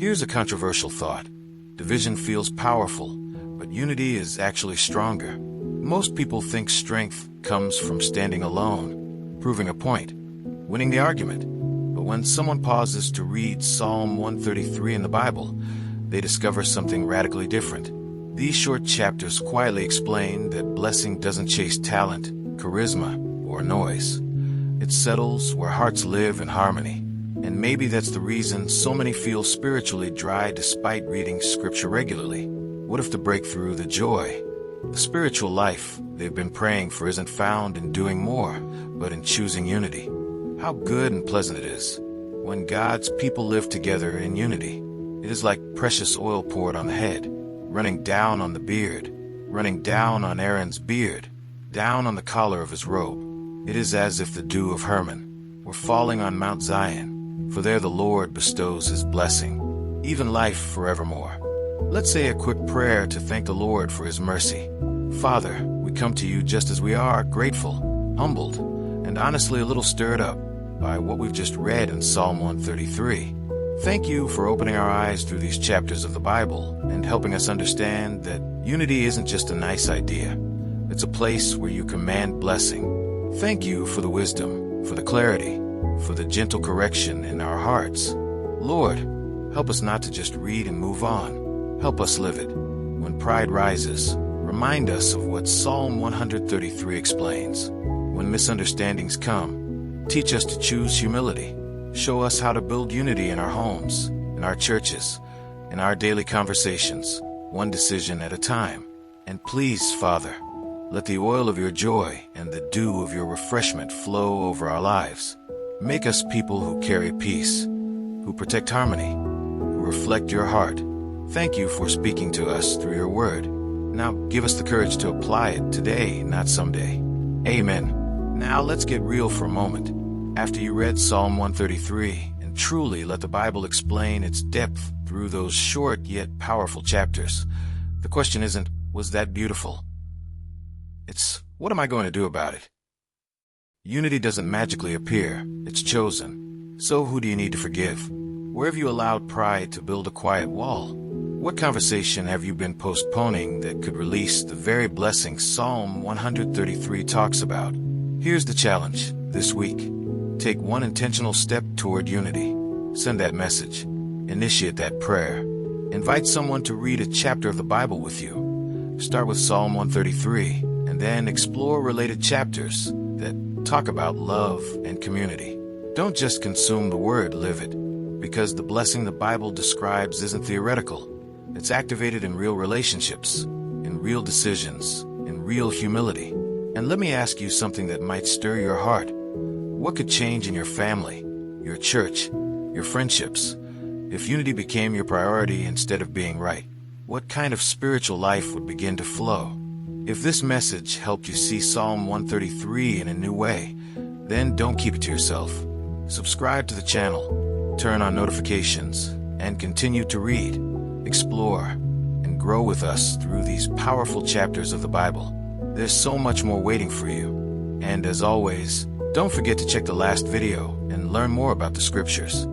Here's a controversial thought. Division feels powerful, but unity is actually stronger. Most people think strength comes from standing alone, proving a point, winning the argument. But when someone pauses to read Psalm 133 in the Bible, they discover something radically different. These short chapters quietly explain that blessing doesn't chase talent, charisma, or noise. It settles where hearts live in harmony. And maybe that's the reason so many feel spiritually dry despite reading scripture regularly. What if the breakthrough, the joy, the spiritual life they've been praying for isn't found in doing more, but in choosing unity? How good and pleasant it is when God's people live together in unity. It is like precious oil poured on the head, running down on the beard, running down on Aaron's beard, down on the collar of his robe. It is as if the dew of Hermon were falling on Mount Zion, for there the Lord bestows his blessing, even life forevermore. Let's say a quick prayer to thank the Lord for his mercy. Father, we come to you just as we are, grateful, humbled, and honestly a little stirred up by what we've just read in Psalm 133. Thank you for opening our eyes through these chapters of the Bible and helping us understand that unity isn't just a nice idea. It's a place where you command blessing. Thank you for the wisdom, for the clarity, for the gentle correction in our hearts. Lord, help us not to just read and move on. Help us live it. When pride rises, remind us of what Psalm 133 explains. When misunderstandings come, teach us to choose humility. Show us how to build unity in our homes, in our churches, in our daily conversations, one decision at a time. And please, Father, let the oil of your joy and the dew of your refreshment flow over our lives. Make us people who carry peace, who protect harmony, who reflect your heart. Thank you for speaking to us through your word. Now give us the courage to apply it today, not someday. Amen. Now let's get real for a moment. After you read Psalm 133 and truly let the Bible explain its depth through those short yet powerful chapters, the question isn't, was that beautiful? It's, what am I going to do about it? Unity doesn't magically appear, it's chosen. So who do you need to forgive? Where have you allowed pride to build a quiet wall? What conversation have you been postponing that could release the very blessing Psalm 133 talks about? Here's the challenge this week. Take one intentional step toward unity. Send that message. Initiate that prayer. Invite someone to read a chapter of the Bible with you. Start with Psalm 133 and then explore related chapters that talk about love and community. Don't just consume the word, live it. Because the blessing the Bible describes isn't theoretical. It's activated in real relationships, in real decisions, in real humility. And let me ask you something that might stir your heart. What could change in your family, your church, your friendships, if unity became your priority instead of being right? What kind of spiritual life would begin to flow? If this message helped you see Psalm 133 in a new way, then don't keep it to yourself. Subscribe to the channel, turn on notifications, and continue to read, explore, and grow with us through these powerful chapters of the Bible. There's so much more waiting for you. And as always, don't forget to check the last video and learn more about the scriptures.